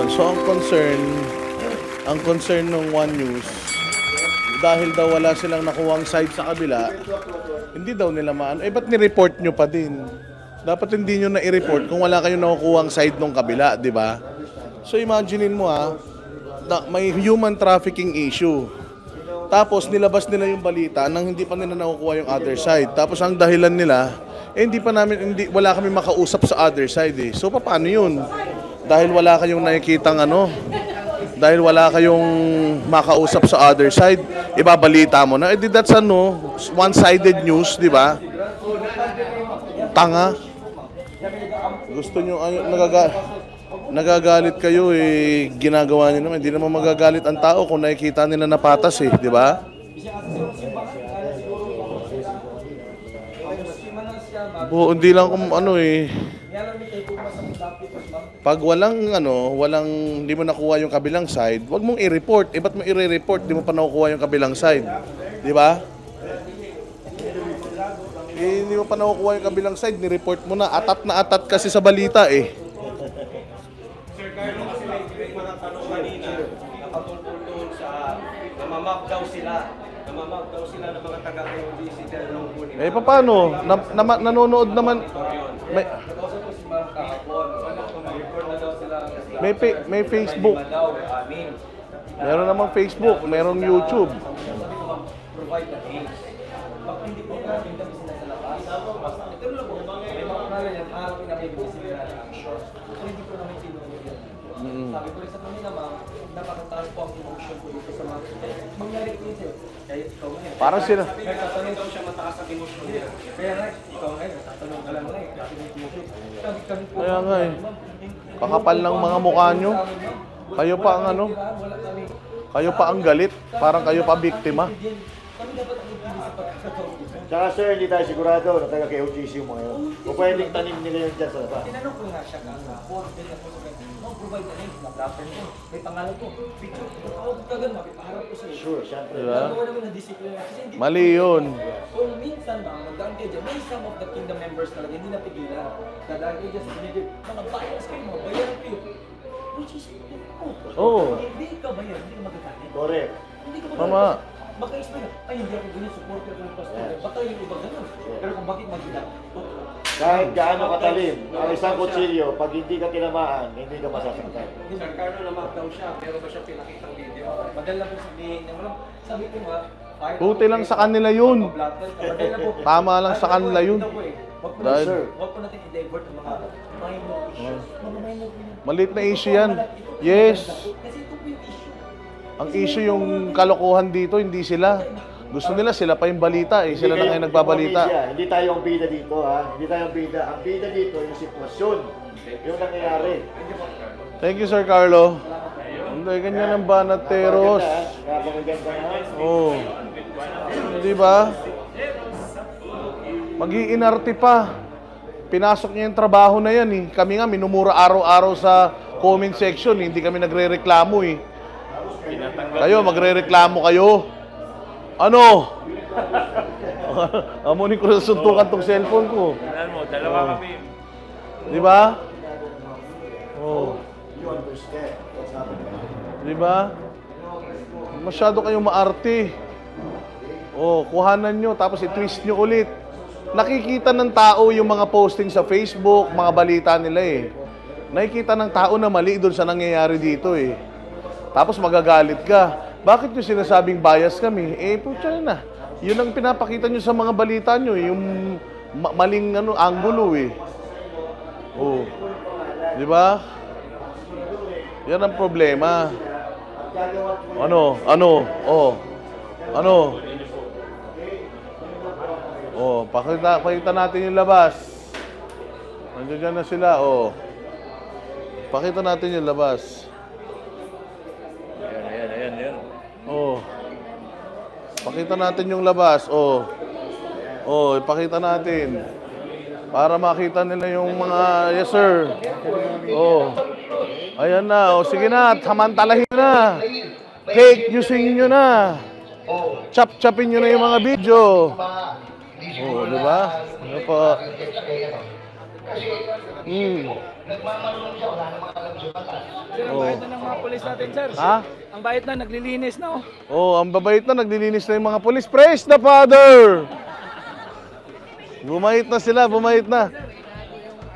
Ayun, so ang concern ng One News, dahil daw wala silang nakuhang side sa kabila, hindi daw nila maano. Eh, ba't ni-report nyo pa din? Dapat hindi nyo na i-report kung wala kayong nakukuhang side ng kabila, di ba? So imaginein mo may human trafficking issue. Tapos nilabas nila yung balita nang hindi pa nila nakukuha yung other side. Tapos ang dahilan nila, wala kami makausap sa other side eh. So paano yun? Dahil wala kayong nakikitang dahil wala kayong makausap sa other side, ibabalita mo na. That's one-sided news, di ba? Tanga. Gusto nyo, nagagalit kayo eh, ginagawa nyo naman. Hindi naman magagalit ang tao kung nakikita nila na patas eh, di ba? Hindi lang kung pag hindi mo nakuha yung kabilang side, wag mong i-report. Ba't mo i-report? Di mo pa nakukuha yung kabilang side. Di ba? Hindi mo pa nakukuha yung kabilang side, ni-report mo na. Atat kasi sa balita eh. Sir Carlo, kasi may mga tanong kanina, nakatungkol doon sa namamap daw sila ng mga taga-KOGC dahil nung kunin. Eh, paano? Nanonood naman. May Facebook. Meron namang Facebook, merong YouTube. Provide the links. Pag hindi po natin kami sila sa labas, ito lang po, may mga pangalan yan, pinakibigay sila na action. So hindi po namin tinulog yan. Sabi ko rin sa kanila, nakakataas po ang emotion ko dito sa mga mangyari ko yun. Kaya ikaw ngayon. Parang sila. Nagtatanong daw siya mataas ang emotion niya. Kaya nga, ikaw ngayon, nagtatanong ka lang ngayon. Kasi may emotion. Kaya nga eh. Kakapal ng mga mukha nyo. Kayo pa ang kayo pa ang galit. Parang kayo pa biktima. Tsaka sir, hindi tayo sigurado na taga KOGC mo ngayon. O pwedeng tanim nila yung dyan sa labas. Tinanong ko nga siya kahapon, provide na rin, mag-rapper mo. May pangalan ko, picture, pagkakawag ka ganun, makipaharap ko sa'yo. Sure, syempre. Nagawa namin ng disiplina. Mali yun. Kung minsan magdaan kayo dyan, may some of the kingdom members talaga, hindi napigilan. Dadaan kayo dyan sa binigay, mga bias kayo, mga bayaran kayo. Which is, hindi ka bayan, hindi ka magagalit. Correct. Hindi ka magagalit. Mama. Baka explain, ay hindi ako ganyan, supporter ko ng pastor. Baka yung iba ganun. Pero kung bakit magiging, Kahit gaano katalim, ang isang kutsilyo, pag hindi ka tinamaan, hindi ka masasaktan. Sir Carlo, namak daw siya, pero ba siya pinakitang video? Madala ko sabihin niya, sabi ko nga, Buti lang sa kanila yun. Tama lang sa kanila yun. Huwag po natin i-divert ang mga minor issues. Maliit na issue yan. Yes. Kasi ito po yung issue. Ang issue yung kalokohan dito, hindi sila. Gusto nila, sila pa yung balita eh. Sila na ngayon nagbabalita. Hindi tayo ang bida dito ha. Hindi tayo ang bida. Ang bida dito yung sitwasyon. Yung nangyayari. Thank you, Sir Carlo. Hindi, ganyan ang banateros. Oh. Di ba? Mag-iinarte pa. Pinasok niya yung trabaho na yan eh. Kami nga, minumura araw-araw sa comment section. Hindi kami nagre-reklamo eh. Kayo, magre-reklamo kayo. Ano? Amunin ko na suntukan tong cellphone ko. Dalawa kami. Di ba? Oh. Di ba? Masyado kayong maarte. Oh, kuhanan nyo, tapos i-twist nyo ulit. Nakikita ng tao yung mga posting sa Facebook, mga balita nila eh. Nakikita ng tao na mali doon sa nangyayari dito eh. Tapos magagalit ka. Bakit nyo sinasabing bias kami? Eh, putya na. Yun ang pinapakita nyo sa mga balita nyo, yung maling angulo eh. Oh. Di ba? Yan ang problema. Ano? Oh. Ano? Oh, pakita natin yung labas. Nandiyan na sila, oh. Pakita natin yung labas. Ayan. Oh. Pakita natin yung labas, oh. Oh, ipakita natin. Para makita nila yung mga, yes sir. Oh. Ayan na, oh. Sige na, samantalahin na. Fake newsing nyo na. Chop-chopin nyo na yung mga video. Oh, di ba? Ano po? Sir, ang bayad na ng mga pulis natin, sir. Ha? Ang bayad na, naglilinis na, oh. Oh, ang babait na, naglilinis na yung mga pulis. Praise the Father! Bumait na sila, bumait na.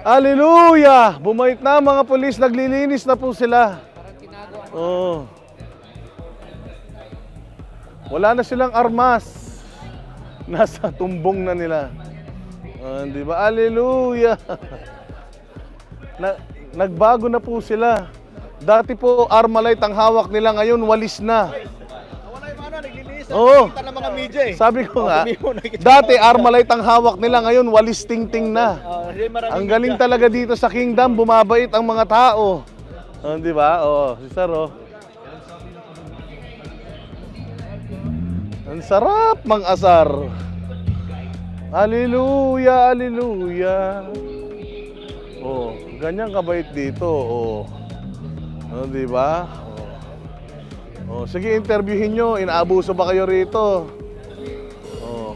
Hallelujah! Bumait na mga pulis, naglilinis na po sila. Oh. Wala na silang armas. Nasa tumbong na nila. Di ba? Hallelujah! Nagbago na po sila. Dati po Armalite ang hawak nila, ngayon walis na. Wala yung ano, naglilinis. Oo. Kita ng mga media eh. Sabi ko nga, dati Armalite ang hawak nila, ngayon walis ting-ting na. Ang galing talaga dito sa Kingdom, bumabait ang mga tao. Di ba? Oh, si Sir, oh. Ang sarap mang-asar. Hallelujah, hallelujah. Oh, ganyan kabait dito, oh. Oh, di ba? Oh. Oh, sige, interviewin nyo. Inaabuso ba kayo rito? Oh.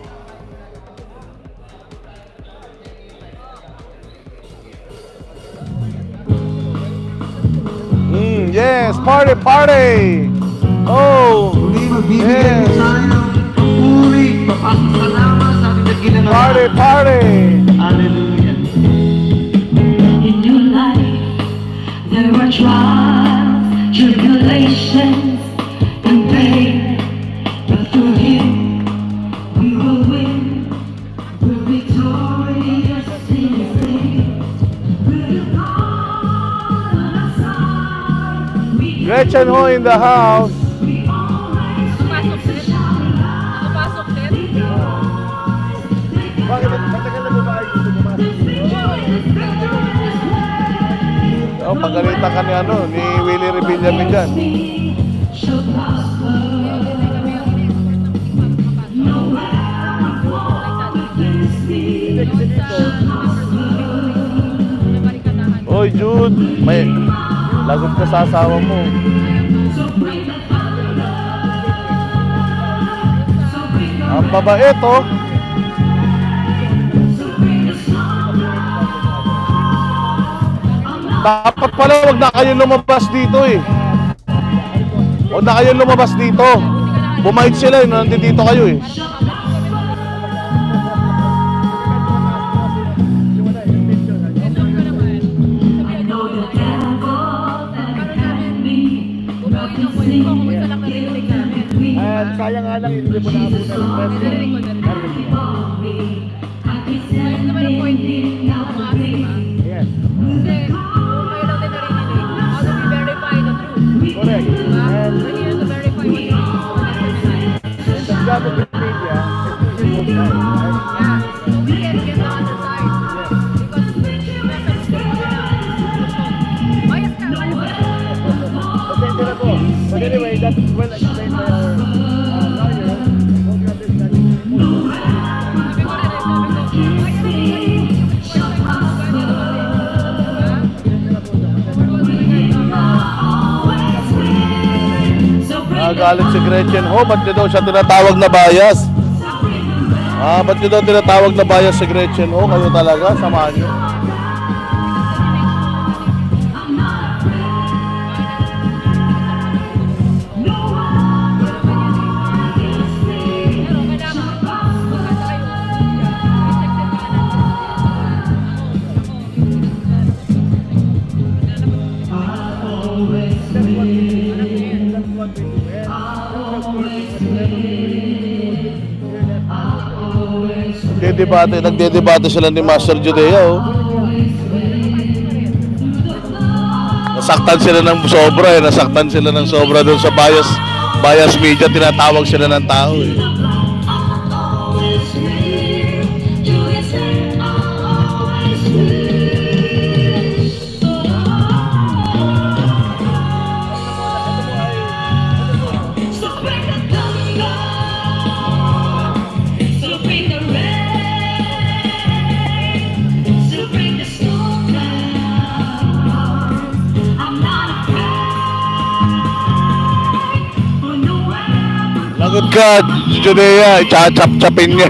Yes, party, party! Oh, yes. Party, party! In your life, there are trials, tribulations, and pain. But through Him, we will win. We're victorious in His name. With God on our side, we Gretchen Ho in the house. Nakapasok din. Bakit? Matagal na ba kayo gusto pumasok? Oh, pagalitan ka ni ano, ni Willie Rebillame dyan. Oy, Jude, may lagot ka sa asawa mo. Ang babait, oh. Dapat pala wag na kayo lumabas dito eh. Wag na kayo lumabas dito. Bumait sila eh, nandito kayo eh. Sayang nga lang, hindi mo na abunan ng preso. Ayun naman ang point din ng mga diba? Yes. Kasi kung kayo lang din narinig, how do we verify the truth? Correct. Diba? And We're here to verify what the the job of the media is to give you right? Yeah, so we can get the other side. Because the message is bias ka, bias ka. Pasensya na po. But anyway, that's well explained by our lawyer. Don't you understand? Sabi ko rin, Nagalit si Gretchen Ho, ba't niyo daw siya tinatawag na bias? Ba't niyo daw tinatawag na bias si Gretchen Ho? Kayo talaga, samahan niyo. Nagdedebate sila ni Master Judea, oh. Nasaktan sila ng sobra eh, nasaktan sila ng sobra doon sa bias media, tinatawag sila ng tao eh. Lagot ka, Judea, chachap-chapin niya.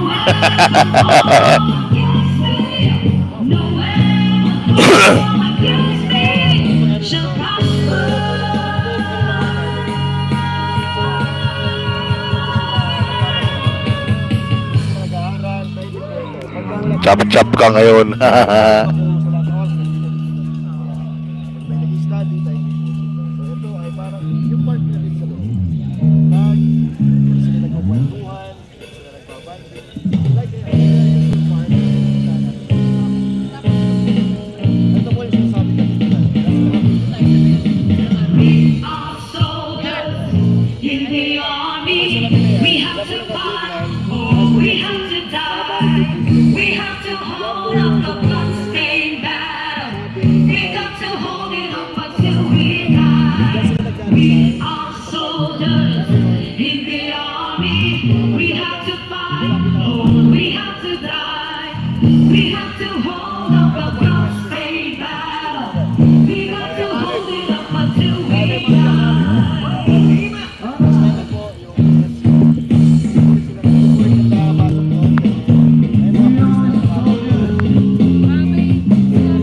shall prosper. Chop-chop ka ngayon. Ako sa lahat ng oras, may nag-study tayo. So ito ay parang yung part na din sa loob. Pag sila nagkakwentuhan, sila nagkabanding, like yung part na ito po yung sinasabi ka dito. We are soldiers in the army. We have to fight, or we have to die. We have to hold up the bloodstained battle. We got to hold it up until we die. We are soldiers in the army. We have to fight, or we have to die. We have to hold up the bloodstained battle. We got to hold it up until we die.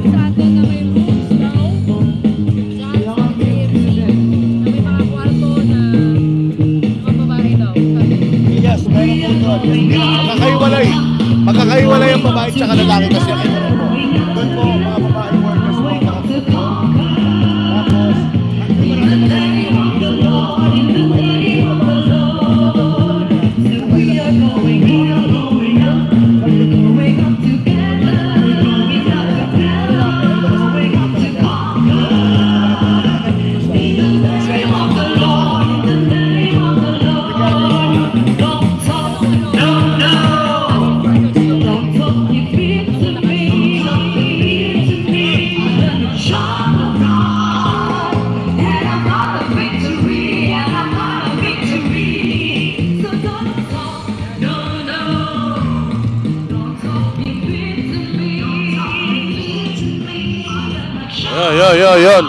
Sa atin na may rooms daw. Diyan sa KFC. Na may mga kwarto na mga babae daw. Sabi. Yes, meron po doon. Magkakaiwalay. Magkakaiwalay ang babae tsaka lalaki kasi ang ito po. Doon po, mga babae workers po. Tapos, Yun.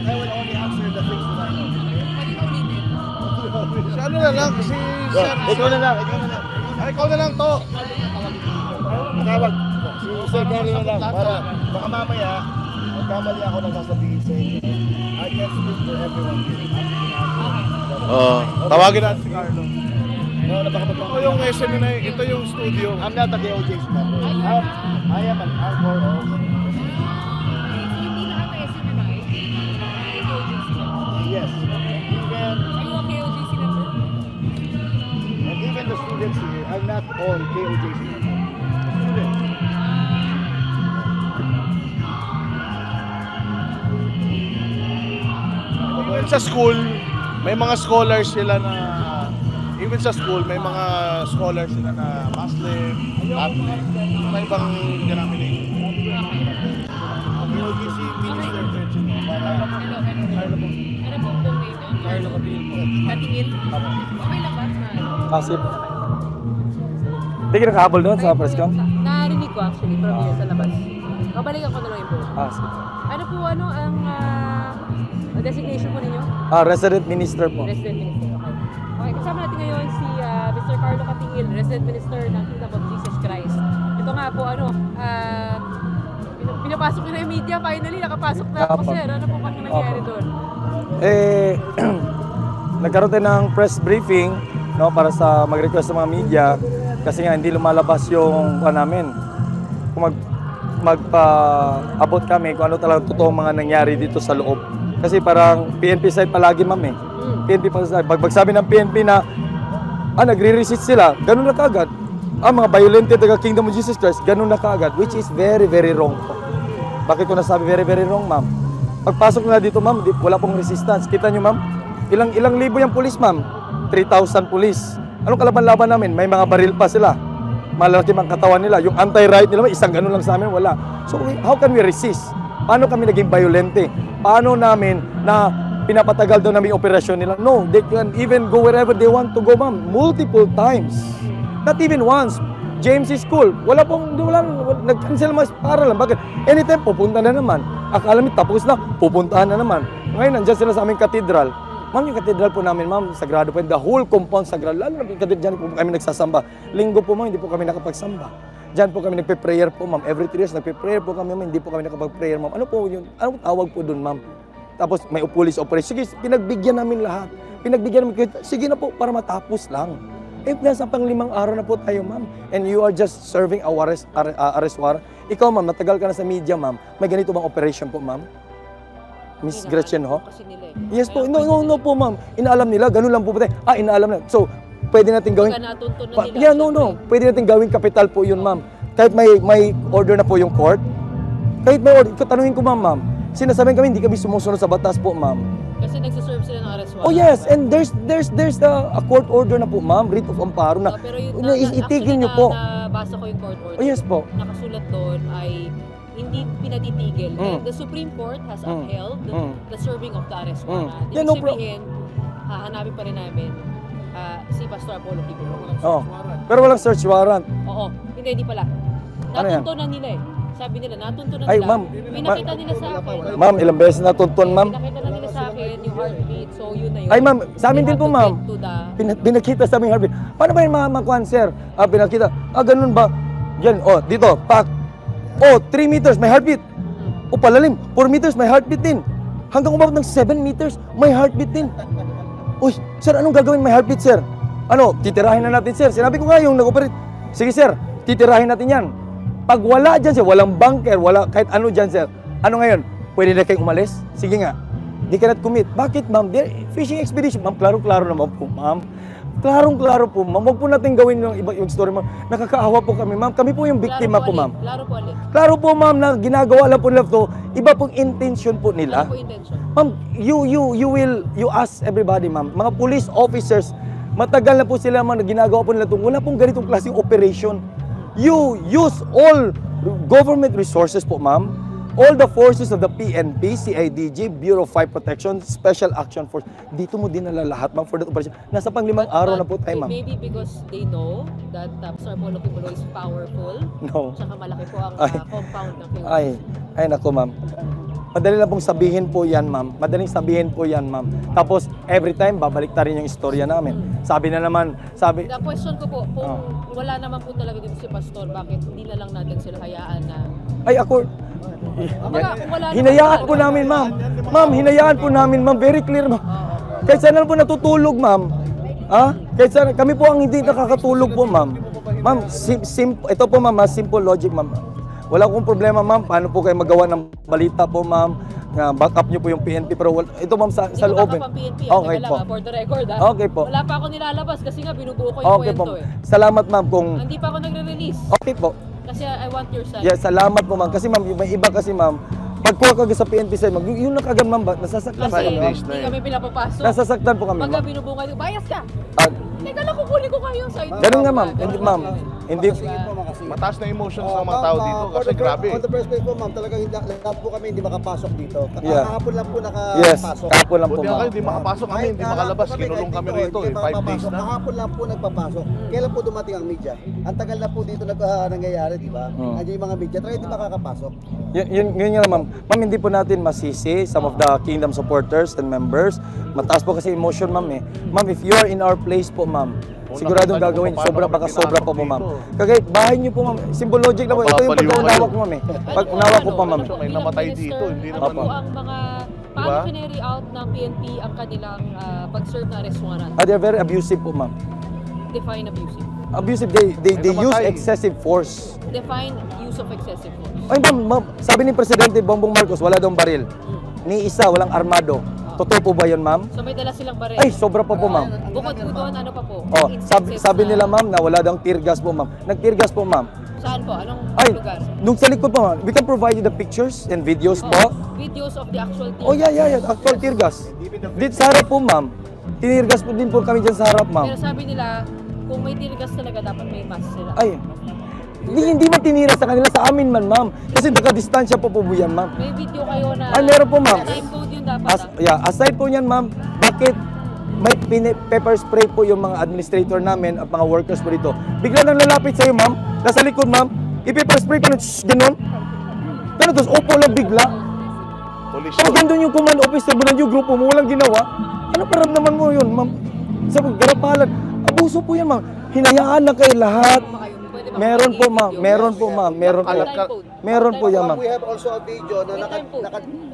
I will only answer the things that I know. Pwede ka ulitin. Si ano na lang, si Sir. Ikaw na lang. Ay, ikaw na lang to. Tawag. Si Sir Gary na lang. Para baka mamaya, magkamali ako ng sasabihin sa inyo. I can speak for everyone. Tawagin natin si Carlo. No, Ito yung SME na yun. Ito yung studio. I'm not a KOJC member. I am an anchor of... Hindi lahat ay SMMI. Yes. Are you a KOJC member? And even the students here, I'm not all KOJC members. Students. Even sa school, may mga scholars sila na even sa school, may mga scholars sila na Muslim, Catholic, may ibang denomination. KOJC Minister Virgin. Hello. Ano pong buong name doon? Carlo Cabil po. Katingin? Okay lang ba? Kasip. Hindi ka nakahabol doon sa press con? Narinig ko actually from here sa labas. Babalikan ko na lang yung buong. Sige. Ano po ang designation po ninyo? Resident Minister po. Resident Minister. Okay. Okay, kasama natin ngayon si Mr. Carlo Catingil, Resident Minister ng Kingdom of Jesus Christ. Ito nga po, pinapasok nyo na yung media, finally, nakapasok na ako, Apo. sir. Ano po ba nangyari doon? Nagkaroon tayo ng press briefing, no, para sa mag-request sa mga media kasi nga hindi lumalabas yung namin. Kung magpa-abot kami kung ano talagang totoong mga nangyari dito sa loob. Kasi parang PNP side palagi, ma'am eh. PNP pa side. Pag sabi ng PNP na nagre-resist sila, ganun na kaagad. Ang mga violente taga Kingdom of Jesus Christ, ganun na kaagad, which is very, very wrong po. Bakit ko nasabi very, very wrong, ma'am? Pagpasok nila dito, ma'am, wala pong resistance. Kita nyo, ma'am? Ilang libo yung pulis, ma'am? 3,000 pulis. Anong kalaban-laban namin? May mga baril pa sila. Malaki mga katawan nila. Yung anti-riot nila, isang ganun lang sa amin, wala. So, how can we resist? Paano kami naging violente? Paano namin na pinapatagal daw namin yung operasyon nila? No, they can even go wherever they want to go, ma'am. Multiple times. Not even once. James School, nag-cancel mas para lang. Bakit? Anytime, pupunta na naman. Akala mo tapos na, pupuntahan na naman. Ngayon, nandiyan sila sa aming katedral. Ma'am, yung katedral po namin, ma'am, sagrado po. The whole compound sagrado. Lalo na yung katedral, dyan po kami nagsasamba. Linggo po, ma'am, hindi po kami nakapagsamba. Diyan po kami nagpe-prayer po, ma'am. Every 3 years nagpe-prayer po kami, ma'am. Hindi po kami nakapag-prayer, ma'am. Ano po yun? Anong tawag po doon, ma'am? Tapos may police operation. Sige, pinagbigyan namin lahat. Pinagbigyan namin, sige na po, para matapos lang. Eh, nasa pang-5 araw na po tayo, ma'am. And you are just serving a arrest warrant. Ikaw, ma'am, matagal ka na sa media, ma'am. May ganito bang operation po, ma'am? Miss Gretchen, ho? Kasi nila Yes po. No po, ma'am. Inaalam nila. Ganun lang po ba tayo? inaalam na. So, pwede natin gawin... natuntun na nila. Yeah, no. Pwede natin gawin kapital po yun, ma'am. Kahit may order na po yung court. Kahit may order. Tanungin ko, ma'am. Sinasabihin kami, hindi kami sumusunod sa batas po, ma'am. Kasi nagsiserve sila ng arrest warrant. Oh yes, and there's a court order na po, ma'am. Writ of amparo na. Pero yun, itigil niyo po. Nabasa ko yung court order. Oh yes po. Nakasulat doon ay hindi pinatitigil. And the Supreme Court has upheld the serving of the arrest warrant. Yeah, Ibig no sabihin, hahanapin pa rin namin si Pastor Apollo Kibulo. Oh. Pero walang search warrant. Oo. Hindi pala. Ano yan? Natuntunan nila eh. Sabi nila, natuntunan Ay, nila. ma'am. Pinakita nila sa akin. Ma'am, ilang beses natuntun, ma'am. Pinakita na nila sa akin yung heartbeat. So, yun na yun. Ay, ma'am, sa amin They din have po, to ma'am. get to the- Pinakita sa aming heartbeat. Paano ba yung mga kwan, sir? Pinakita. Ganun ba? Yan, dito, pak. 3 meters, may heartbeat. Palalim. 4 meters, may heartbeat din. Hanggang umabot ng 7 meters, may heartbeat din. Uy, sir, anong gagawin may heartbeat, sir? Titirahin na natin, sir. Sinabi ko nga yung nag-operate. Sige, sir, titirahin natin yan. Pag wala dyan, sir, walang bunker, wala kahit ano dyan, sir. Ano ngayon? Pwede na kayong umalis? Sige nga. Di ka commit. Bakit, ma'am? Fishing expedition. Ma'am, klaro-klaro naman po, ma'am. Klarong-klaro po, ma'am. Huwag po natin gawin yung iba yung story, ma'am. Nakakaawa po kami, ma'am. Kami po yung biktima po, ma'am. Klaro po ulit. Klaro po, ma'am, na ginagawa lang po nila to. Iba pong intention po nila. Ano po intention? Ma'am, you ask everybody, ma'am. Mga police officers, matagal na po sila, ma'am, na ginagawa po nila to. Wala pong ganitong klaseng operation. You use all government resources po, ma'am. All the forces of the PNP, CIDG, Bureau of Fire Protection, Special Action Force. Dito mo dinala lahat, ma'am, for that operation. Nasa pang-5 araw na po tayo, ma'am. Maybe because they know that Pastor Apollo Kibulo is powerful. No. Tsaka malaki po ang compound ng Kibulo. Ay, nako, ma'am. Madali lang pong sabihin po yan, ma'am. Madaling sabihin po yan, ma'am. Tapos, every time, babalik ta rin yung istorya namin. Sabi na naman, The question ko po, kung wala naman po talaga dito si Pastor, bakit hindi na lang natin sila hayaan na... Ay, ako, Kung wala hinayaan po namin, ma'am. Ma'am, hinayaan po namin, ma'am. Very clear, ma'am. Kahit saan na po natutulog, ma'am. Kahit saan, kami po ang hindi nakakatulog po, ma'am. Ma'am, ito po, ma'am, simple logic, ma'am. Wala akong problema, ma'am. Paano po kayo magawa ng balita po, ma'am? Backup nyo po yung PNP. Pero ito, ma'am, sa loob. Okay po. For the record, Okay po. Wala pa ako nilalabas kasi nga binubuo ko yung Okay po. kwento eh. Salamat, ma'am, kung... Hindi pa ako nagre-release. Okay po. Kasi I want your side. Yeah, salamat po, ma'am. Kasi, ma'am, may iba kasi, ma'am, pagkuha ka sa PNP side, ma'am, yun na kagad, ma'am, nasasaktan Kasi kayo, ma'am. hindi kami pinapapasok. Nasasaktan po kami, Pagka ma'am. binubungay, bias ka. Ah, Teka lang, kukunin ko kayo sa inyo. ganun nga, ma'am. Hindi, ma'am. Hindi. Mataas na emotions ng mga tao dito kasi grabe. On the first place po, ma'am, talagang lahat po kami hindi makapasok dito. Yeah. Kahapon lang po Yes, nakapasok. kahapon lang po, Buti nga ma'am. kayo, hindi makapasok kami, hindi makalabas. Kinulong kami rito, 5 days na. Kahapon lang po nagpapasok. Kailan po dumating ang media? Ang tagal na po dito nangyayari, di ba? Andiyan yung mga media, talagang hindi makakapasok. Yun nga, ma'am. Ma'am, hindi po natin masisi some of the Kingdom supporters and members. Mataas po kasi emotion, ma'am eh. Ma'am, if you are in our place po, ma'am, siguradong gagawin, sobra po, ma'am. Kagaya, bahay niyo po, ma'am. Simple logic lang po. Ito yung pag-unawa ko, ma'am eh. Pag-unawa ko pa, ma'am. May namatay dito, hindi Ano naman. po ang mga... Paano carry out ng PNP ang kanilang pag-serve na arrest warrant? They're very abusive po, ma'am. Define abusive. Abusive, they use namatay. excessive force. Define use of excessive force. Ay, ma'am, sabi ni Presidente Bongbong Marcos, wala daw baril. Ni isa, walang armado. Totoo po ba yun, ma'am? So may dala silang baril. Ay, sobra pa po, ma'am. Bukod po doon, ano pa po? Oh, Instances sabi na- nila, ma'am, na wala daw tear gas po, ma'am. Nag-tear gas po, ma'am. Saan po? Anong Ay, lugar? nung sa likod po, ma'am, we can provide you the pictures and videos po. Videos of the actual tear Oh, yeah, gas. actual tear gas. Dito sa harap po, ma'am. Tear gas po din po kami dyan sa harap, ma'am. Pero sabi nila, kung may tear gas talaga, dapat may mask sila. Ay, hindi man tinira sa kanila, sa amin man, ma'am. Kasi naka-distansya po po yan, ma'am. May video kayo na... Ay, meron po, ma'am. Time code yun dapat. Aside po yan, ma'am, bakit may pepper spray po yung mga administrator namin at mga workers po dito. Bigla nang lalapit sa'yo, ma'am. Nasa likod, ma'am. I-pepper spray pa na, gano'n. Ganun, tapos upo lang bigla. Police Pag nandun yung command officer mo ng yung grupo mo, walang ginawa. Ano paramdaman mo yun, ma'am? Sa garapalan. Abuso po yan, ma'am. Hinayaan na kayo lahat. Pwede ba Meron po, ma'am. Meron po, ma'am. Meron po. Meron po yan, ma'am. We have also a video na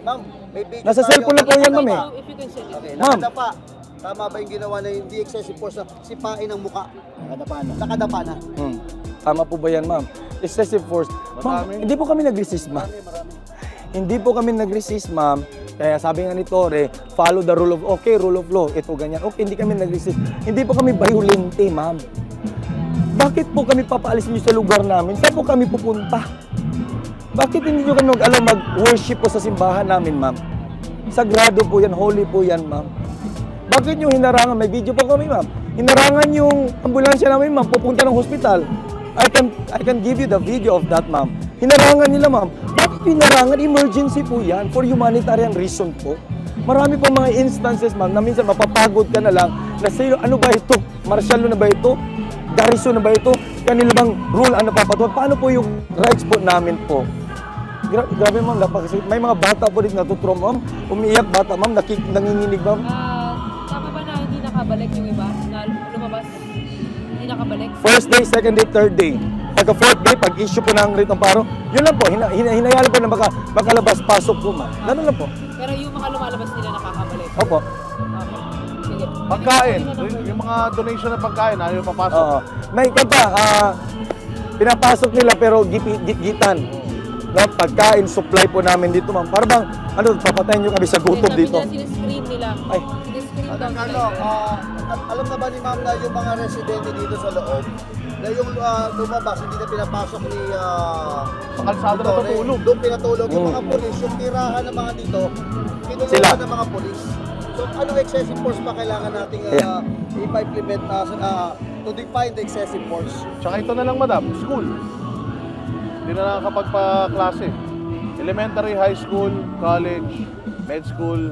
ma'am, may video Nasa tayo. cellphone na po yan, ma'am, eh. If you can send it. Okay, Ma'am. nakadapa. Tama ba yung ginawa na hindi excessive force na sipain ang muka? Nakadapa na. Tama po ba yan, ma'am? Excessive force. Ma'am, hindi po kami nag-resist, ma'am. Hindi po kami nag-resist, ma'am. Kaya sabi nga ni Tore, follow the rule of, okay, rule of law. Ito, ganyan. Okay, hindi kami nag-resist. Hindi po kami violente, ma'am. Bakit po kami papaalis niyo sa lugar namin? Saan po kami pupunta? Bakit hindi niyo kami mag-worship po sa simbahan namin, ma'am? Sagrado po yan, holy po yan, ma'am. Bakit niyo hinarangan? May video pa kami, ma'am. Hinarangan yung ambulansya namin, ma'am, pupunta ng hospital. I can give you the video of that, ma'am. Hinarangan nila, ma'am. Bakit hinarangan? Emergency po yan for humanitarian reason po. Marami po mga instances, ma'am, na minsan mapapagod ka na lang na sa'yo, ano ba ito? Martial law na ba ito? Garrison na ba ito? Kanila bang rule ang napapatuwa? Paano po yung rights po namin po? Grabe, ma'am, kasi may mga bata po dito natuturo, ma'am. Umiiyak bata, ma'am, nanginginig, ma'am. Tama ba na hindi nakabalik yung iba? Na lumabas? Hindi nakabalik? First day, second day, third day. Pagka fourth day, pag-issue po ng writ amparo, yun lang po, hinayaan po na makalabas, pasok po, ma'am. Ganun lang po. Pero yung mga lumalabas nila nakakabalik? Opo. Okay. Sige. Pagkain, yung mga donation na pagkain, ayaw papasok. Oo. May kanta, pinapasok nila pero gitan. No, pagkain, supply po namin dito, ma'am. Para bang, papatayin nyo kami sa gutom dito. Sabi nila, siniscreen nila. Ay. Siniscreen daw Carlo, nila. alam na ba ni ma'am na yung mga residente dito sa loob, na yung lumabas, hindi na pinapasok ni Sa kalsada na Torre, tutulog. doon pinatulog. Yung mga polis, yung tirahan ng mga dito, Sila. pinulungan ng mga polis. So, anong excessive force pa kailangan nating ipa-implement to define the excessive force? Tsaka ito na lang, madam, school. Hindi na nakakapagpa-klase. Elementary, high school, college, med school,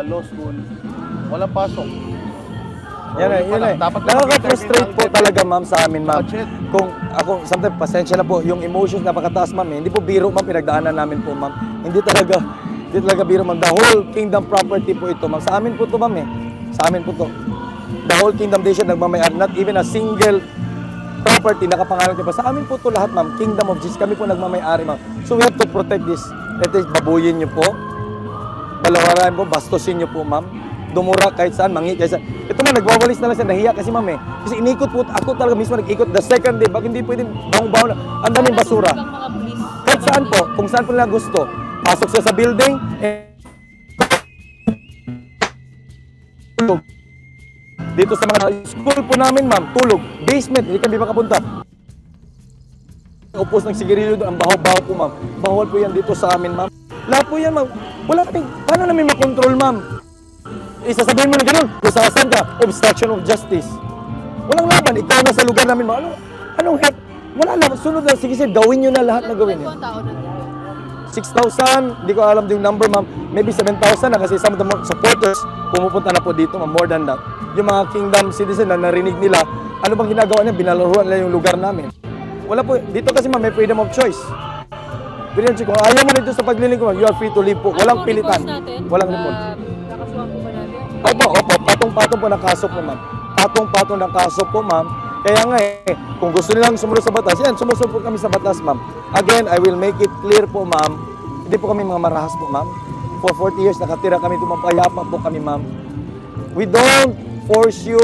law school, walang pasok. So, Yan yun pala, eh. dapat Nakaka-frustrate po talaga, ma'am, sa amin, ma'am. Budget. Kung ako, sometimes, pasensya na po, yung emotions napakataas, ma'am. Hindi po biro, ma'am, pinagdaanan namin po, ma'am. Hindi talaga biro, ma'am. The whole kingdom property po ito, ma'am. Sa amin po ito, ma'am, eh. Sa amin po ito. The whole kingdom nation nagmamayar, not even a single property nakapangalan ko pa. Sa amin po ito lahat, ma'am. Kingdom of Jesus, kami po nagmamayari, ma'am. So we have to protect this. Ito, babuyin niyo po. Balawaran po, bastusin niyo po, ma'am. Dumura kahit saan, mangi kahit saan. Ito man, nagwawalis na lang siya, nahiya kasi, ma'am, eh. Kasi inikot po, ako talaga mismo nag-ikot. The second day, bakit hindi pwedeng bawang-bawang na, ang daming basura. Ibang mga pulis. Kahit saan po, kung saan po nila gusto. Pasok siya sa building, tulog. Dito sa mga school po namin, ma'am, tulog. Basement, hindi kami makapunta. Upos ng sigarilyo doon, ang bahaw-bahaw po, ma'am. Bawal po yan dito sa amin, ma'am. Lahat po yan, ma'am. Wala kaming, paano namin makontrol, ma'am? Isasabihin mo na gano'n, kusasan ka, obstruction of justice. Walang laban, ikaw na sa lugar namin, ma'am. Anong heck? Wala lang, sunod lang. Sige, sir, gawin nyo na lahat na gawin nyo. Ilan po ang tao nandito? 6,000, hindi ko alam yung number, ma'am. Maybe 7,000 na kasi some of the supporters pumupunta na po dito, ma'am. More than that. Yung mga kingdom citizen na narinig nila, ano bang ginagawa niya? Binalaruan nila yung lugar namin. Wala po. Dito kasi, ma'am, may freedom of choice. Freedom of choice. Kung ayaw mo dito sa paglilingkod, ma'am, you are free to leave po. Walang pilitan. Walang report. Nakasuhan po ba natin? Opo. Patong-patong po ng kaso po, ma'am. Patong-patong ng kaso po, ma'am. Kaya nga kung gusto nilang sumunod sa batas, yan, sumusunod po kami sa batas, ma'am. Again, I will make it clear po, ma'am. Hindi po kami mga marahas po, ma'am. For 40 years, nakatira kami, tumapayapa po kami, ma'am. We don't force you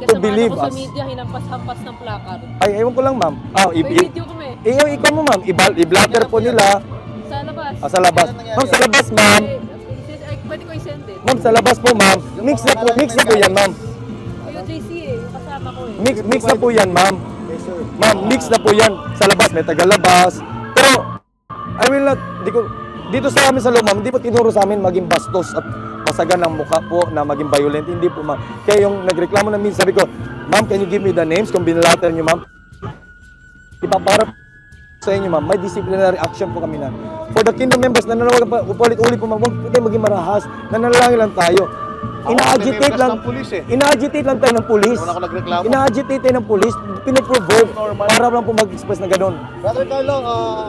to believe Kasama us. ko sa media, hinampas-hampas ng placard. Ay, ewan ko lang, ma'am. May video kami. Ikaw mo, ma'am. I-blatter po nila. Sa labas. Sa labas. Ma'am, sa labas, ma'am. Pwede ko i-send it. Ma'am, sa labas po, ma'am. Mix na po yan, ma'am. Yung JC yung kasama ko Mix na po yan, ma'am. Ma'am, mix na po yan. Sa labas, may tagalabas. Pero, I will not, dito sa amin sa loob, ma'am, hindi po tinuro sa amin maging bastos at pasagan ng mukha po na maging violent. Hindi po, ma'am. Kaya yung nagreklamo na minsan, sabi ko, ma'am, can you give me the names? Kung binalater nyo, ma'am. Ipaparap sa inyo, ma'am. May disciplinary action po kami na. For the kingdom members, nananawagan pa, ulit-ulit po, ma'am, huwag tayo maging marahas. Nanalangin lang tayo. Ina-agitate lang. Ina-agitate lang tayo ng pulis. Wala ako nagreklamo. Ina-agitate tayo ng pulis. Pinaprovoke. Para lang po mag-express na gano'n. Brother Carlo,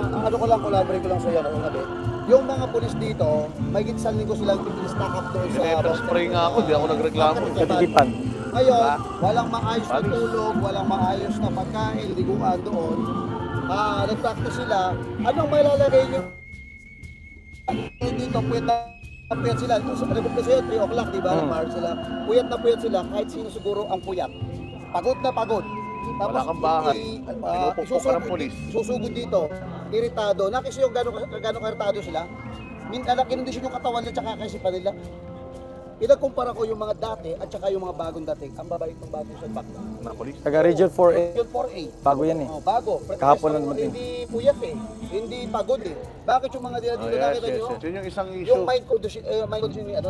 ano ko lang, collaborate ko lang sa iyo kung gabi. Yung mga pulis dito, may isang linggo silang pinastack up doon sa... Pinaspray nga ako, di ako nagreklamo. Katitipan. Ngayon, walang maayos na tulog, walang maayos na pagkain, liguan doon. Nag-practice sila. Anong mailalagay nyo? Dito, puyat sila. Nag-practice sila, 3 o'clock, di ba? Nag-march sila. Puyat sila, kahit sino siguro ang puyat. Pagod na pagod. Wala kang bahay. Pinupukpok ka ng polis. Susugod dito, iritado. Nakisi yung gano'ng karitado sila. Kinondisyon yung katawan nila tsaka kaisipan nila. Pinagkumpara ko yung mga dati at saka yung mga bagong dating. Ang babait ng bago sa bakla. Na polis. Taga Region 4A. Yung 4A. Bago yan eh. Oh, bago. Kahapon lang naman din. Hindi puyat eh. Hindi pagod eh. Bakit yung mga dito nakita nyo? Yun yung isang issue. Yung mind condition ni ano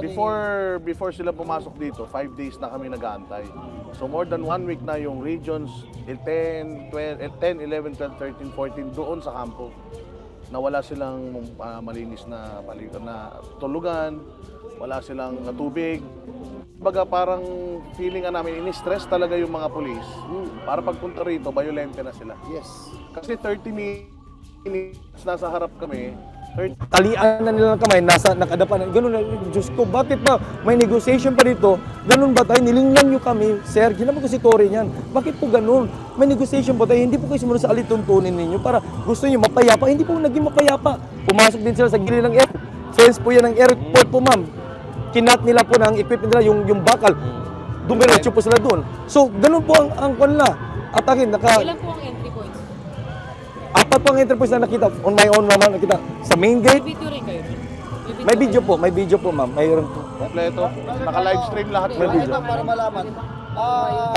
Before sila pumasok dito, 5 days na kami nag-aantay. So more than 1 week na yung regions 10, 11, 12, 13, 14 doon sa kampo. Na wala silang malinis na tulugan, wala silang tubig. Baga parang feeling namin, ini-stress talaga yung mga pulis. Para pagpunta rito, violente na sila. Yes. Kasi 30 minutes nasa harap kami, Talian na nila ng kamay, nakadapa na. Ganun na, Diyos ko, bakit ba may negotiation pa dito? Ganun ba tayo? Nilingnan nyo kami, sir. Ginawa ko si Cory niyan. Bakit po ganun? May negotiation ba tayo? Hindi po kayo sumunod sa alituntunin ninyo para gusto nyo mapayapa. Hindi po naging mapayapa. Pumasok din sila sa gilid ng airport. Fence po yan ng airport po, ma'am. Kinat nila po ng equipment nila, yung bakal. Dumiretso po sila doon. So, ganun po ang kanila. Atakin, Ilan po ang entry points? apat po ang entry points na nakita. On my own naman nakita. Sa main gate, May video rin kayo. may video po, ma'am. Mayroon po. kompleto. Naka-live stream lahat. May video. Para malaman.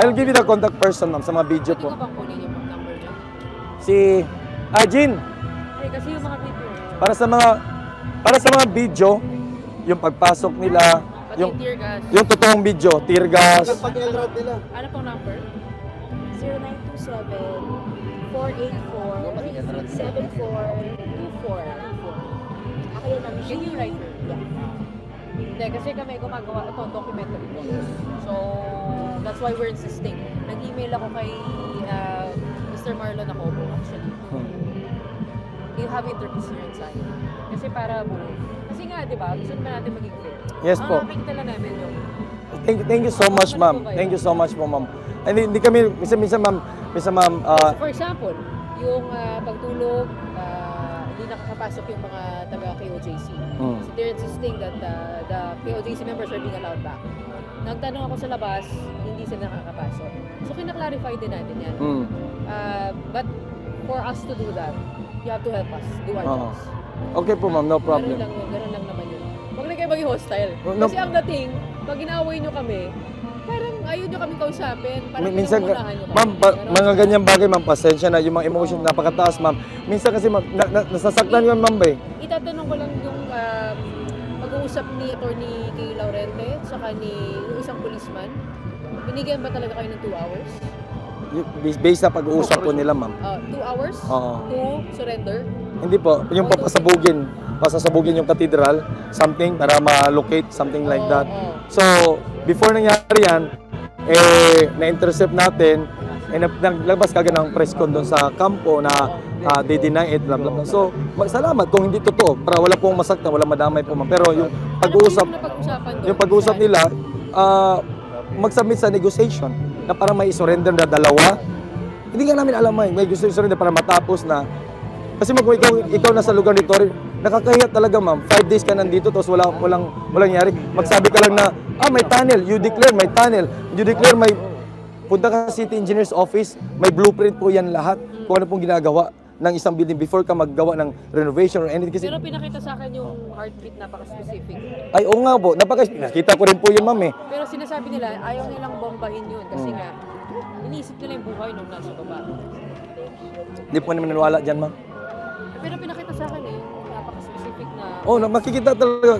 I'll give you the contact person, ma'am, sa mga video Pwede po. ko bang kunin yung number niya? Si Ajin, Kasi yung mga video, para sa mga video, yung pagpasok nila, pati yung tear gas. yung totoong video, tear gas. Pag-enroll nila. Ano pong number? 0927-484-7424. Ako yun ang Can you write her? Hindi, kasi kami gumagawa ito, documentary ko. So, that's why we're insisting. Nag-email ako kay Mr. Marlon Acobo, actually. You have interviews here inside. Kasi para buo. Kasi nga, di ba, gusto naman natin maging fair. Yes po. Ang nakikita lang namin yung Thank you so much, ma'am. Thank you so much po, ma'am. Hindi kami, minsan ma'am, for example, yung pagtulog, hindi nakakapasok yung mga taga-KOJC. So they're insisting that the KOJC members are being allowed back. Nagtanong ako sa labas, hindi sila nakakapasok. So kinaklarify din natin yan. But for us to do that, you have to help us do our jobs. Okay po, ma'am, no problem. Ganun lang naman yun. Huwag na kayo maging hostile. No. Kasi ang dating, pag inaaway nyo kami, parang ayaw nyo kami kausapin. Parang Minsan, pinangunahan nyo kami. ma'am, Ganon. mga ganyang bagay, ma'am, pasensya na, yung mga emotion napakataas, ma'am. Minsan kasi, ma'am, nasasaktan yun, ma'am, ba eh. Itatanong ko lang yung pag-uusap ni Atty. Kay Laurente at saka ni yung isang policeman. Binigyan ba talaga kayo ng 2 hours? Based sa pag-uusap po nila, ma'am. 2 hours? Oo. To surrender? Hindi po, yung pasasabugin yung cathedral, something para ma-locate, something like that. So, before nangyari yan, na-intercept natin, naglabas kagad ng press con doon sa kampo na they deny it, blah, blah, blah. So, salamat kung hindi totoo, para wala pong masaktan, wala madamay po, ma'am. Pero yung pag-uusap nila, mag-submit sa negotiation na para may surrender na 2. Hindi nga namin alam may gusto surrender para matapos na. Kasi kung ikaw nasa lugar ni Cory, nakakahiya talaga, ma'am. 5 days ka nandito tapos walang nangyari. Magsabi ka lang na, may tunnel. You declare may tunnel. You declare may punta ka sa City Engineer's Office, may blueprint po yan lahat kung ano pong ginagawa ng isang building before ka maggawa ng renovation or anything. Kasi, Pero pinakita sa akin yung heartbeat napaka-specific. ay, oo nga po. Nakita ko rin po yun, ma'am eh. Pero sinasabi nila, ayaw nilang bombahin yun kasi nga, iniisip nila yung buhay nung nasa baba. Hindi po naman naniwala dyan, ma'am. Pero pinakita sa akin yung napaka-specific na... Oh, makikita talaga.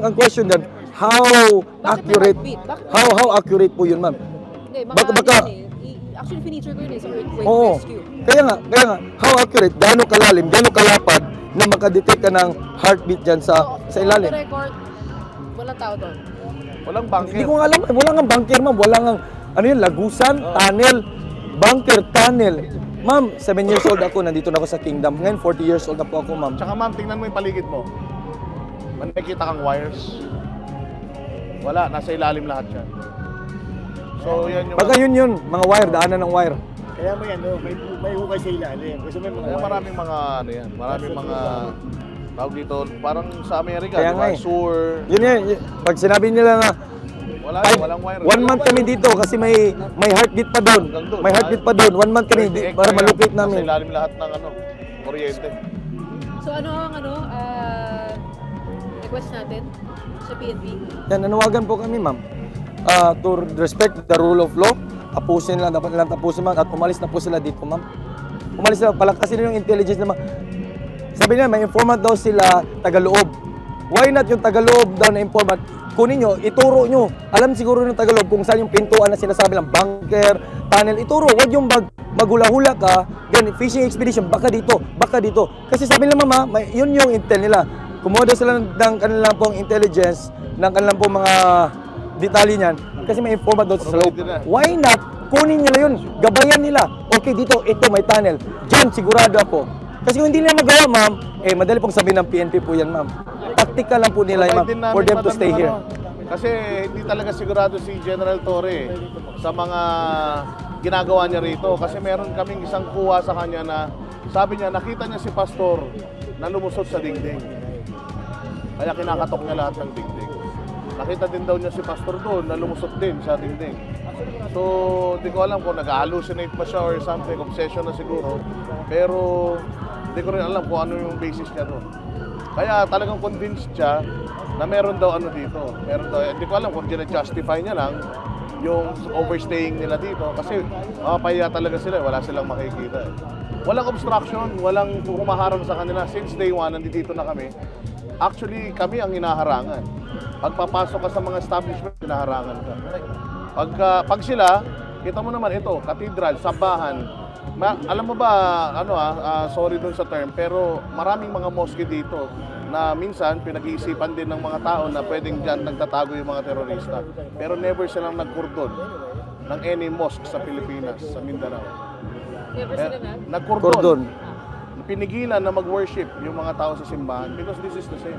Ang question then, how accurate, heartbeat? Bakit may how accurate po yun, ma'am? Hindi, mga baka- ano yun actually, feature ko yun sa earthquake Oo. rescue. Kaya nga, how accurate, gaano kalalim, gaano kalapad na makadetect ka ng heartbeat dyan sa On ilalim. the record, walang tao doon. Walang bunker. Hindi ko nga alam, wala nga bunker, ma'am. Wala nga, lagusan, tunnel, bunker, tunnel. Ma'am, 7 years old ako, nandito na ako sa Kingdom. Ngayon, 40 years old na po ako, ma'am. Tsaka ma'am, tingnan mo yung paligid mo. May nakikita kang wires. Wala, nasa ilalim lahat yan. So yan yung... Pagka yun, mga wire, daanan ng wire. Kaya may ano, may hukay sa ilalim. Kasi may mga Kaya maraming mga ano yan, maraming mga tawag dito, parang sa Amerika, Kaya di nga ba? eh. Sewer, Yun yan, pag sinabi nila na, walang wire. 1 month kami dito kasi may heartbeat pa doon. Hanggang doon. May heartbeat pa doon. 1 month kami para malupit Sa namin. ilalim lahat ng ano, kuryente. So ano ang request natin sa PNP? Yan, nanawagan po kami, ma'am. To respect the rule of law. Tapusin lang, dapat nilang tapusin, ma'am. At umalis na po sila dito, ma'am. Umalis na, palakasin nila yung intelligence naman. Sabi nila, may informant daw sila tagaloob. Why not yung tagaloob daw na informant? Kunin nyo, ituro nyo. Alam siguro ng tagaloob kung saan yung pintuan na sinasabi lang, bunker, tunnel, ituro. Huwag yung maghula-hula ka, ganun, fishing expedition, baka dito. Kasi sabi nila, mama, yun yung intel nila. Kumuha daw sila ng kanilang pong intelligence, ng kanilang pong mga detalye niyan, kasi may informant daw sa loob. Why not? Kunin nila yun, gabayan nila. Okay, dito, ito, may tunnel. Diyan, sigurado ako. Kasi kung hindi nila magawa, ma'am, madali pong sabihin ng PNP po yan, ma'am. Taktika lang po nila, ma'am, for them to stay here. Kasi hindi talaga sigurado si General Torre sa mga ginagawa niya rito. Kasi meron kaming isang kuha sa kanya na sabi niya, nakita niya si Pastor na lumusot sa dingding. Kaya kinakatok niya lahat ng dingding. Nakita din daw niya si Pastor doon na lumusot din sa dingding. So, di ko alam kung nag-hallucinate pa siya or something, obsession na siguro. Pero, di ko rin alam kung ano yung basis niya doon. Kaya talagang convinced siya na meron daw ano dito. Meron daw, di ko alam kung justify niya lang yung overstaying nila dito. Kasi, pahiya talaga sila, wala silang makikita. Walang obstruction, walang humaharang sa kanila. Since day one, nandito na kami. Actually, kami ang hinaharangan. Pag papasok ka sa mga establishment, hinaharangan ka. Pag sila, kita mo naman ito, cathedral, sambahan. Alam mo ba, sorry dun sa term, pero maraming mga mosque dito na minsan pinag-iisipan din ng mga tao na pwedeng dyan nagtatago yung mga terorista. Pero never silang nagkurdon ng any mosque sa Pilipinas, sa Mindanao. Never sila na? Kordon. Pinigilan na mag-worship yung mga tao sa simbahan because this is the same.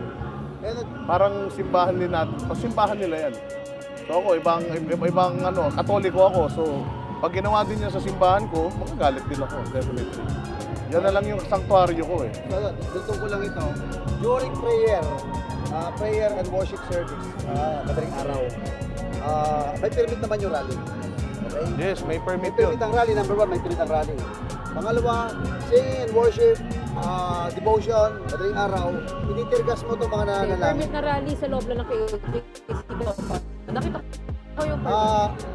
Parang simbahan din natin, simbahan nila yan. So ako, ibang katoliko ako. So, pag ginawa din niya sa simbahan ko, magagalit din ako, definitely. Yan na lang yung sanctuaryo ko eh. Gusto ko lang ito. During prayer and worship service, madaling araw, may permit naman yung rally. Okay? Yes, may permit May yun. permit ang rally. Number one, may permit ang rally. Pangalawa, singing and worship, devotion, madaling araw, tinitirgas mo itong mga nananalangin. Permit na rally sa loob lang ng KOJC. Nakita ko yung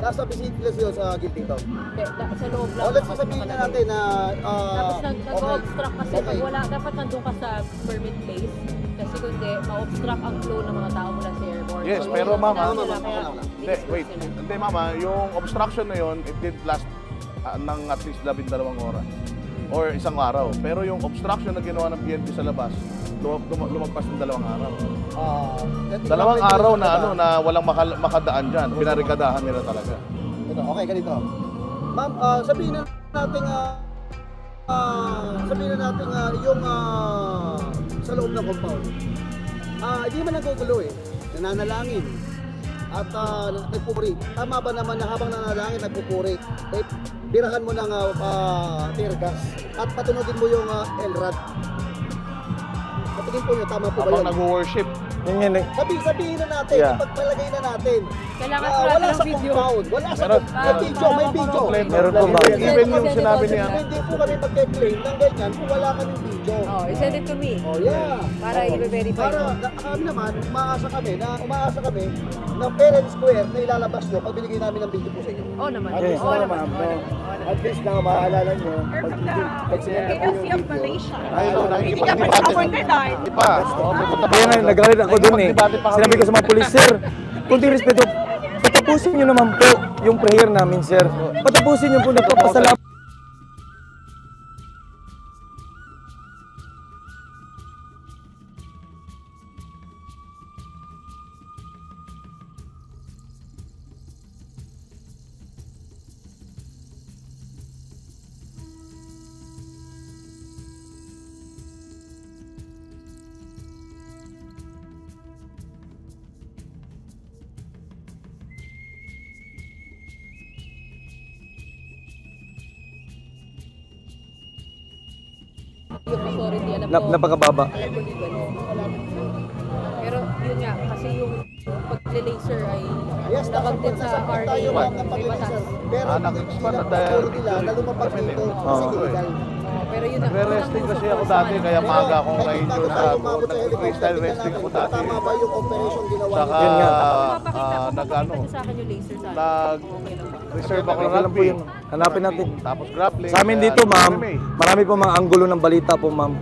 Nasa vicinity lang sila sa Giltito. sa loob lang. Let's sasabihin na natin na Tapos nag-obstruct kasi pag wala, dapat nandun ka sa permit place. Kasi kundi, ma-obstruct ang flow ng mga tao mula sa airport. Yes, So, pero yun, mama, sinabi nila, kaya Hindi, wait. Hindi mama, yung obstruction na yun, it did last ng at least 12 oras. Or isang araw. Pero yung obstruction na ginawa ng PNP sa labas, lumagpas ng 2 araw. 2 araw na na walang makadaan dyan. Pinarikadahan nila talaga. Okay, ganito. Ma'am, sabihin na natin yung sa loob ng compound. Hindi man naggugulo eh. Nananalangin. At nagpupuri. Tama ba naman na habang nananalangin, nagpupuri? Birahan mo ng tear gas. At patunodin mo yung LRAD. Patingin po nyo, tama po ba Habang yun? nag-worship. Yun. Sabihin na natin, Yeah. ipagpalagay na natin. Kailangan Wala sigurado sa ng video. compound. Wala sa Meron. may video. Meron po ba? Even yung sinabi niya, Hindi po kami magke-claim ng ganyan kung wala kaming video. Oh, i-send it to me. Oh, yeah. Para i-verify Para mo. kami naman, umaasa kami na parent square na ilalabas nyo pag binigay namin ng video po sa inyo. Oo naman. Okay. Oo naman. At least na maalala nyo, pag sinabi ko yung video, Di pa. Kaya nga, nagalit ako dun eh. Sinabi ko sa mga pulis, sir, kunting respeto, patapusin nyo naman po yung prayer namin, sir. Patapusin nyo po, nagpapasalamat. napakababa. Alam ko legal. Pero yun nga, kasi yung pag-laser ay Yes, tawag din sa nasakit RA, tayo mga may kapatid, batas. sir. Pero Anak, hindi pa lang na pagpuro nila na lumapag dito kasi Oo. illegal. Pero yun ang Nagre-wrestling kasi ako dati, kaya maaga akong na-injure sa freestyle wrestling ako dati. Tama ba yung operation ginawa Saka, Yun nga. nag-ano, Papakita sa akin yung laser sa akin. nag-reserve ako ng Okay lang po rugby. yun. Hanapin natin. Tapos grappling. Sa amin kaya dito, ma'am, MMA. marami po mga anggulo ng balita po, ma'am.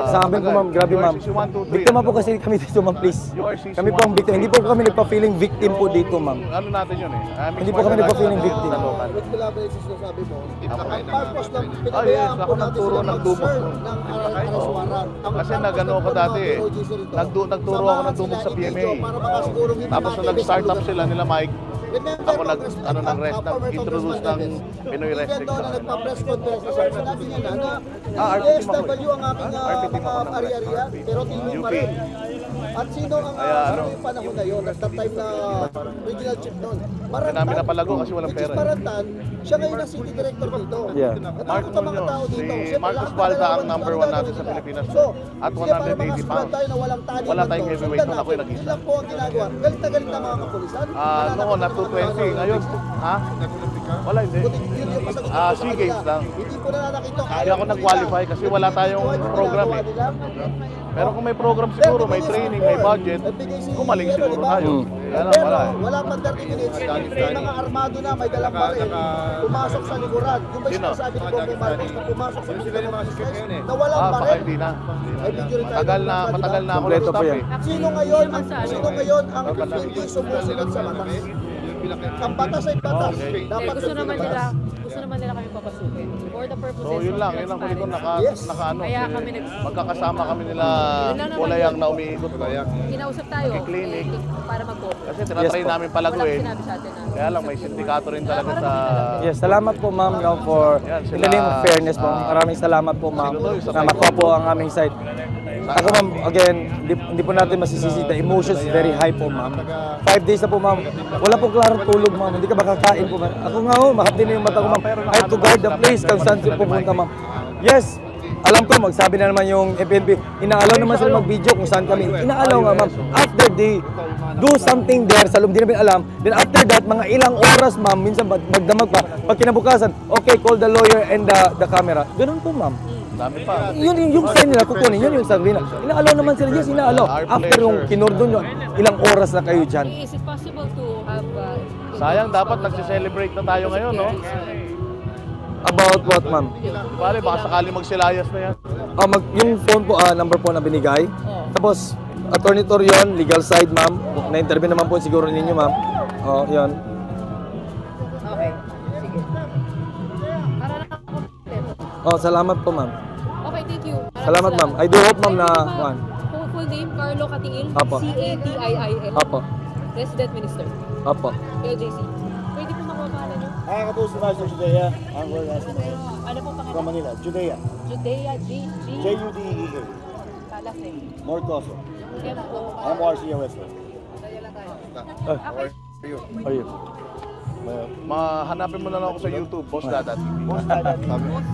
Sa amin po, ma'am, grabe, ma'am. URCC 1, 2, 3. Biktima po kasi kami dito, ma'am, please. URCC Kami po ang biktima. Hindi po kami nagpa-feeling victim po dito, ma'am. Ano natin yun eh? Hindi po kami nagpa-feeling victim. With collaboration sa sabi mo, ang purpose lang, yes, pinabayaan ako po natin nagturo sila ng dumog. mag-serve ng araswara. Kasi nagano ako dati eh. Nagturo ako ng dumog sa PMA. Tapos nung nag-start up sila nila Mike, ako nag-introduce ng Pinoy Wrestling sa na kanila. nagpa-press conference sa sinabi niya na RP team ako DSW ang aking RP team ako ng mga ari-arian, pero tinong pa UK. rin. At sino ang Kaya ano? yung panahon na yun, at that time na regional chief noon? Hindi namin napalago kasi walang pera. Marantan, siya ngayon ang city director dito. Yeah. Mark Natakot ang mga tao Munoz, dito. si Siyempre, Marcos lahat ng Balda ang dalawa number ng 1 natin dalawa sa nila. Pilipinas. So, At siya para 180 makasulat pounds. tayo na walang tali Wala man tayong to. heavyweight Sundan nun, ako'y natin. nag-isa. Yun lang po ang ginagawa. Galit na galit na mga kapulisan. Noon na 220. Ngayon, ha? Wala, hindi. SEA Games lang. Hindi ko na nakita. Hindi ako nag-qualify kasi wala tayong program eh. Pero kung may program siguro, may training, may budget, kumaling siguro tayo. Kaya lang, wala eh. Wala pang 30 minutes, may mga armado na, may dalang baril, pumasok sa likuran. Yung ba Sino? sinasabi ni Bongbong Marcos na pumasok sa likuran ng business, na walang Baka baril. hindi na. May video rin tayo. Matagal na ako Kompleto nag-stop po yan. eh. Sino ngayon ang hindi sumusunod sa batas? Ang batas ay batas. Eh, Dapat gusto naman batas. nila kami papasukin. For the purposes So yun lang, yun lang huli ko naka-ano. Kaya kami Magkakasama kami nila Yun lang naman Walayang yun. na umiikot. Kinausap tayo Nagki-clinic. para mag-go. Kasi tinatry namin palago Walang eh. sinabi sa atin na. Kaya lang may sindikato rin talaga sa... Yes, salamat po, ma'am, no, for Yan, in sila, the name of fairness po. Maraming salamat po, ma'am, sino to? Isa na kayo. makuha po ang aming side. Ako, ma'am, again, hindi po natin masisisi. The emotions is very high po, ma'am. 5 days na po, ma'am. Wala po klarong tulog, ma'am. Hindi ka makakain po, ma'am. Ako nga, makapin na yung mata ko, ma'am. I have to guard the place kung saan sila pupunta, ma'am. Yes, alam ko, magsabi na naman yung FNP, inaalaw naman sila mag-video kung saan kami. Inaalaw nga, ma'am. After they do something there, sa loob, di namin alam. Then after that, mga ilang oras, ma'am, minsan magdamag pa. Pag kinabukasan, okay, call the lawyer and the camera. Ganun po, ma'am. Dami pa. Yun yung sign nila, kukunin. Yun yung sabi nila. Inaalaw naman sila. Yes, inaalaw. After yung kinordon nyo, ilang oras na kayo dyan. Is it possible to have Sayang, dapat nagse-celebrate na tayo ngayon, no? About what, ma'am? Bale, baka sakali magsilayas na yan. Yung phone po, number po na binigay. Tapos, attorney Torion, legal side, ma'am. Na-interview naman po siguro ninyo, ma'am. Yun. Okay. Sige. Para na ako. Salamat po, ma'am. Okay, thank you. Salamat, ma'am. I do hope, ma'am, na... Full name, Carlo Catiil, Apo. C-A-T-I-I-L. Apo. Resident Minister. Apo. LJC. Pwede po makuha niyo? Kapuso Master Judea, ang word nasa Ano po pangalan? from Manila. Judea. Judea G. J-U-D-E-A. Last name. Mortoso. M-O. M-O-R-C-O-S-O. Okay. Ayun. Mahanapin mo na lang ako sa YouTube, Boss Dada TV.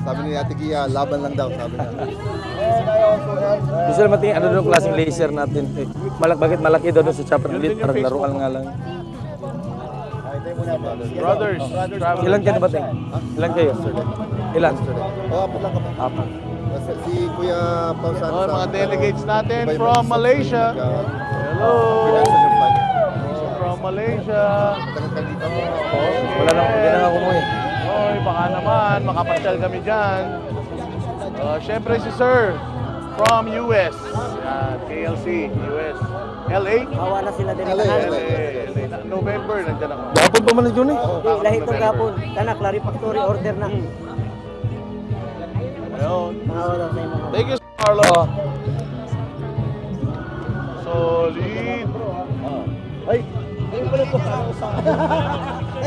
Sabi ni Ate Gia, laban lang daw, sabi niya. Gusto naman tingin, ano doon klaseng laser natin? Bakit malaki daw doon sa chopper Yun ulit? din yung Parang Facebook. laruan nga lang. Brothers, travel. Ilan kayo ba, Ting? Ilan kayo? Ilan? Apat lang kami. Apat. Si Kuya Pausan. Oh, mga delegates natin from Malaysia. Hello! From Malaysia. Wala lang, hindi na nga kumuha eh. Oy, baka naman, makapasyal kami dyan. Siyempre si Sir, from US. Yan, KLC, US. LA? Hawa na sila din. LA. November, nandiyan ako. Gapon pa man na dyan eh. Lahit ng gapon. Kana, clarifactory order na. Ayun. Hawa daw sa imo. Thank you, Carlo. Solid. Ay, ayun pala ito.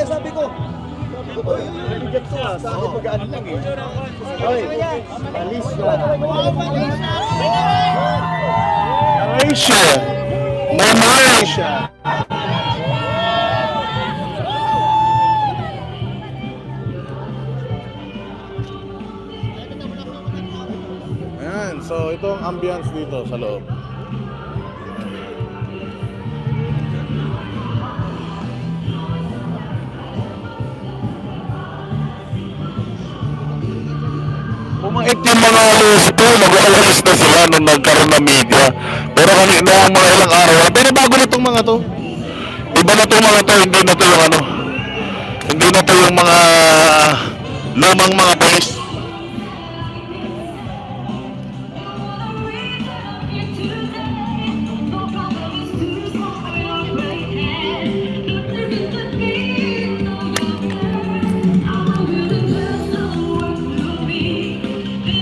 Sabi ko, Bigat to ah. Sa akin mag-ano lang eh. Oy, alis Malaysia. Malaysia. Ayan, so ito ang ambience dito sa loob. Pumait yung mga lusto, nag-awalis na sila nung nagkaroon ng media. Pero kanina ang mga ilang araw, Pinabago na itong mga to. iba na itong mga to, hindi na to yung ano, hindi na to yung mga lumang mga polis.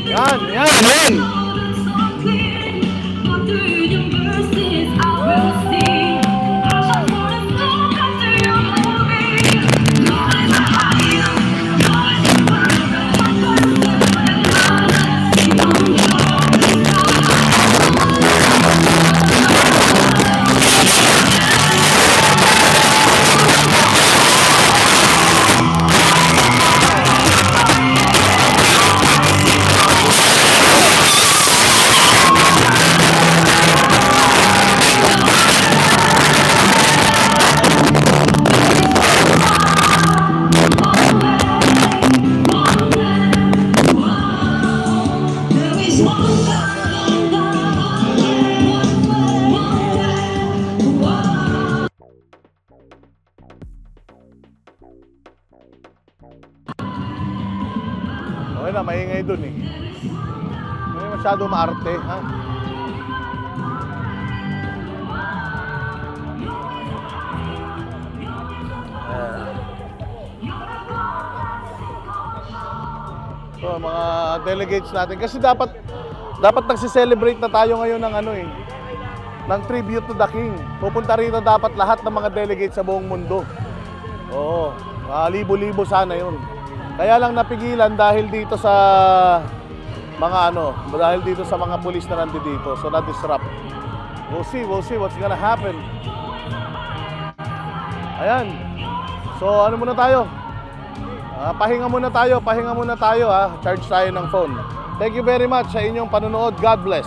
Yan, yan, yan! Okay na, maingay dun eh. Hindi masyado maarte, ha? So, mga delegates natin. Kasi dapat nagsi-celebrate na tayo ngayon ng ano eh. Ng tribute to the King. Pupunta rito dapat lahat ng mga delegates sa buong mundo. Oo, libo-libo sana yun. Kaya lang napigilan dahil dito sa mga dahil dito sa mga pulis na nandito. So na-disrupt. We'll see what's gonna happen. Ayan. So ano muna tayo? Pahinga muna tayo ha. Charge tayo ng phone. Thank you very much sa inyong panonood. God bless.